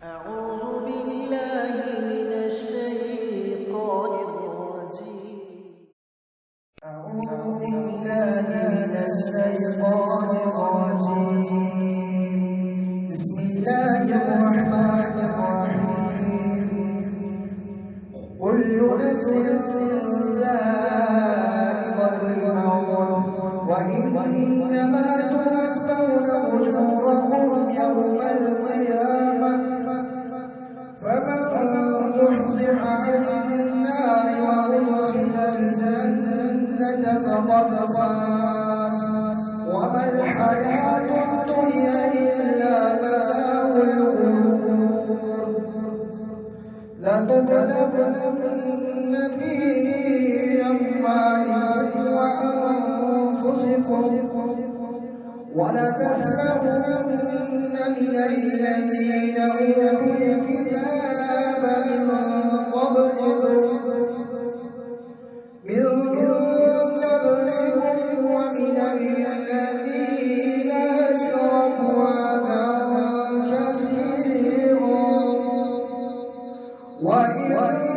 أعوذ بالله من الشيطان الرجيم. أعوذ بالله من الشيطان الرجيم. بسم الله الرحمن الرحيم. كل نفس ذائقة الموت وإنما توفون أجوركم يوم القيامة فمن زحزح عن النار وأدخل الجنة فقد فاز وما الحياة الدنيا إلا متاع الغرور. لتبلغن في أموالكم وأنفسكم ولتسمعن من الذين أوتوا الكتاب من قبلكم ومن الذين أشركوا أذى كثيرا وإن